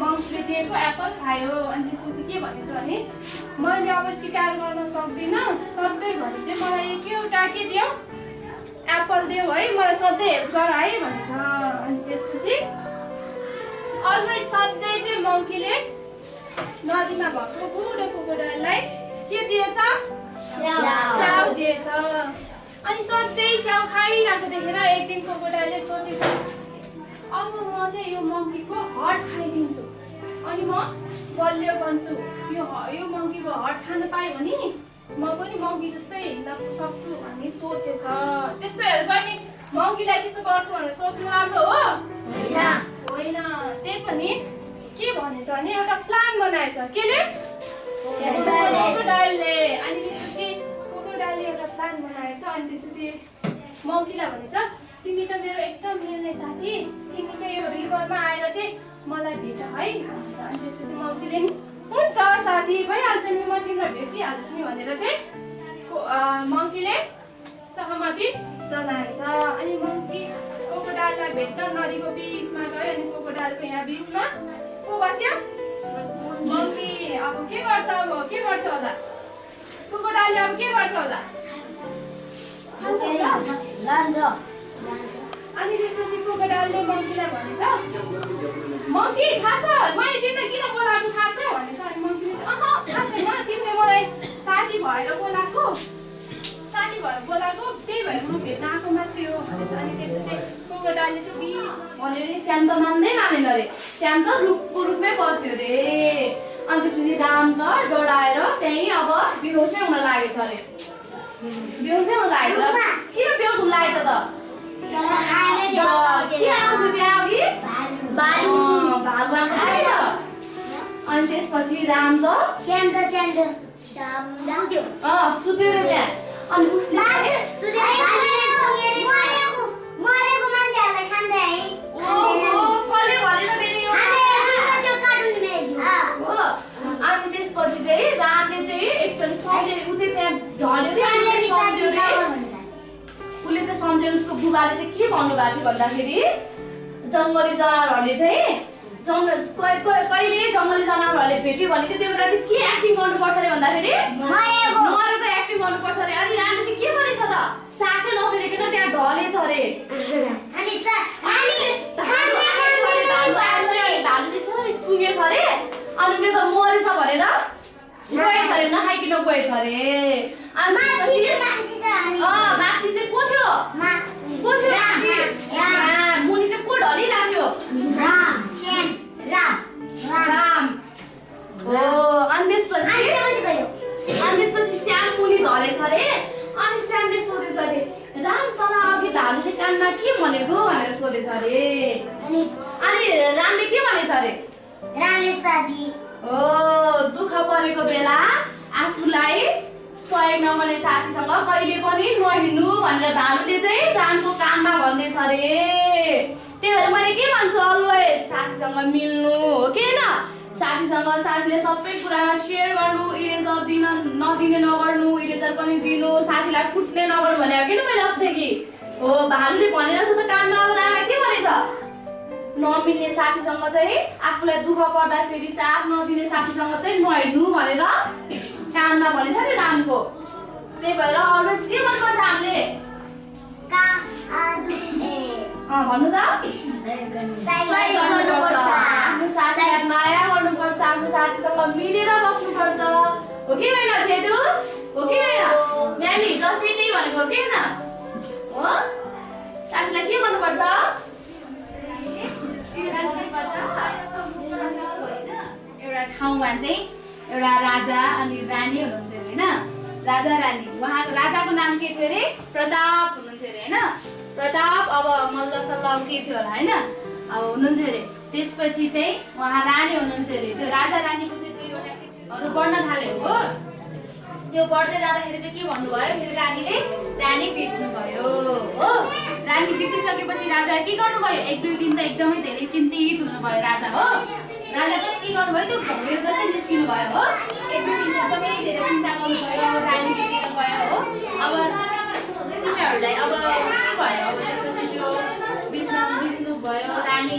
मङ्कीले दिएको एप्पल खायो। अनि त्यसपछि के भनेछ भने मैले अब शिकार गर्न सक्दिनँ, सधैँभरि चाहिँ मलाई एउटा के दियो एप्पल दियो है, मलाई सधैँ हेल्प गर है भनेछ। अनि त्यसपछि अलवेज सधैँ चाहिँ मङ्कीले नदीमा भएको बुढो क्रोकोडाइललाई के दिएछ? स्याउ दिएछ। अनि सधैँ स्याउ खाइरहेको देखेर एक दिन क्रोकोडाइलले सोचेछ अब म चाहिँ यो मङ्कीको हट खाइदिन्छु, अनि म बलियो बन्छु। यो मङ्कीको हट खान पाएँ भने म पनि मङ्की जस्तै हिँड्न सक्छु भन्ने सोचेछ। त्यस्तो हेल्प गर्ने मङ्कीलाई त्यसो गर्छु भनेर सोच्नु राम्रो हो? होइन। त्यही पनि के भनेछ भने एउटा प्लान बनाएछ। केले? क्रोकोडाइलले। अनि त्यसपछि क्रोकोडाइलले एउटा प्लान बनाएछ। अनि त्यसपछि मङ्कीलाई भनेछ तिमी त मेरो एकदम मिल्ने साथी, तिमी चाहिँ यो रिभरमा आएर चाहिँ मलाई भेट है भन्छ। अनि त्यसपछि मङ्कीले नि हुन्छ साथी भइहाल्छ नि, म तिमीलाई भेटिहाल्छु नि भनेर चाहिँ मङ्कीले सहमति जनाएछ। अनि मङ्की क्रोकोडाइललाई भेट्न नदीको बिचमा गयो। अनि क्रोकोडाइलको यहाँ बिचमा को बस्यो? मङ्की। अब के गर्छ होला? क्रोकोडाइलले अब के गर्छ होला? लान्छ। अनि त्यसपछि क्रोकोडाइलले मङ्कीलाई भनेछ मङ्की थाहा छ मैले तिमीलाई किन बोलाएको थाहा छ भनेछ। अनि मङ्कीले थाहा छैन, तिमीले मलाई साथी भएर बोलाएको, त्यही भएर म भेट्न आएको मात्रै हो भनेछ। अनि त्यसपछि क्रोकोडाइलले चाहिँ भनेर नि स्याम त मान्दैन अरे, स्याम त रुखको रुखमै बस्यो अरे। अनि त्यसपछि राम त डराएर त्यहीँ अब बेहोसै हुन लागेछ अरे। बेहोसै हुन लागेछ। किन बेहोस हुन लागेछ त? के आउँछ त्यहाँ अघि? भालु आएको थियो। अनि त्यसपछि राम त सुत्यो रे त्यहाँ। अनि उसले अनि त्यसपछि चाहिँ रामले चाहिँ एकचोटि सम्झेर ऊ चाहिँ त्यहाँ ढल्यो। उसले चाहिँ सम्झेर उसको बुबाले चाहिँ के भन्नुभएको थियो भन्दाखेरि जङ्गली जनावरहरूले चाहिँ कहिले जङ्गली जनावरहरूले भेट्यो भने चाहिँ त्यो बेला चाहिँ के एक्टिङ गर्नुपर्छ अरे भन्दाखेरि मरेको एक्टिङ गर्नुपर्छ अरे। अनि रामले चाहिँ के भनेछ त? सासै नफेरिकन त्यहाँ ढलेछ अरे। भालुले सबै सुँगेछ अरे। अनि मेरो त मरेछ भनेर गएछ अरे, नखाइकन गएछ अरे। अनि माथि चाहिँ को थियो? मुनि चाहिँ को ढलिरहेको राम हो। अनि त्यसपछि श्याम मुनि ढलेछ अरे। अनि श्यामले सोधेछ अरे राम तर अघि भालुले कानमा के भनेको भनेर सोधेछ अरे। अनि रामले के भनेछ अरे? दुःख परेको बेला आफूलाई सहयोग नगर्ने साथीसँग कहिले पनि नहिँड्नु भनेर भालुले चाहिँ रामको कानमा भन्दैछ अरे। त्यही भएर मैले के भन्छु अलवेज साथीसँग मिल्नु हो कि होइन? साथीले सबै कुरामा सेयर गर्नु, इरेजर नदिने नगर्नु, इरेजर पनि दिनु, साथीलाई कुट्ने नगर्नु भने हो कि मैले अस्तिदेखि हो। भालुले भनेर त कानमा अब रामलाई के भनेछ? नमिल्ने साथीसँग चाहिँ आफूलाई दुःख पर्दाखेरि साथ नदिने साथीसँग चाहिँ नहिँड्नु भनेर कानमा भनेछ नि रामको। त्यही भएर अलवेज के गर्नुपर्छ हामीले? भन्नु त आफ्नो साथीलाई माया गर्नुपर्छ, आफ्नो साथीसँग मिलेर बस्नुपर्छ हो कि होइन? छेटु हो कि होइन? म्यामी जस्तै त्यही भनेको हो कि होइन? हो साथीलाई के गर्नुपर्छ? एउटा ठाउँमा चाहिँ एउटा राजा अनि रानी हुनुहुन्थ्यो होइन? राजा रानी, उहाँको राजाको नाम के थियो अरे? प्रताप हुनुहुन्थ्यो अरे होइन? प्रताप अब मल्लसल्ल के थियो होला होइन? अब हुनुहुन्थ्यो अरे। त्यसपछि चाहिँ उहाँ रानी हुनुहुन्थ्यो अरे। त्यो राजा रानीको चाहिँ दुईवटा बढ्न थाल्यो हो। त्यो बढ्दै जाँदाखेरि चाहिँ के भन्नुभयो? फेरि रानी बित्नुभयो हो। रानी बितिसकेपछि राजा के गर्नुभयो? एक दुई दिन त एकदमै धेरै चिन्तित हुनुभयो राजा हो। राजा पनि के गर्नुभयो? त्यो भव्य जस्तै निस्किनु भयो हो। एक दुई दिन एकदमै धेरै चिन्ता गर्नुभयो। अब रानी बितेर गयो हो। अब तिमीहरूलाई अब के भयो? अब त्यसपछि त्यो बित्नु भयो। रानी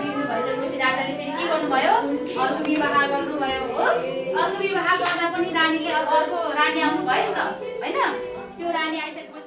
बित्नु भइसकेपछि राजाले फेरि के गर्नुभयो, अर्को विवाह गर्नुभयो हो। अर्को विवाह गर्दा पनि रानीले अब अर्को रानी आउनु भयो नि त हैन? त्यो रानी आइसकेपछि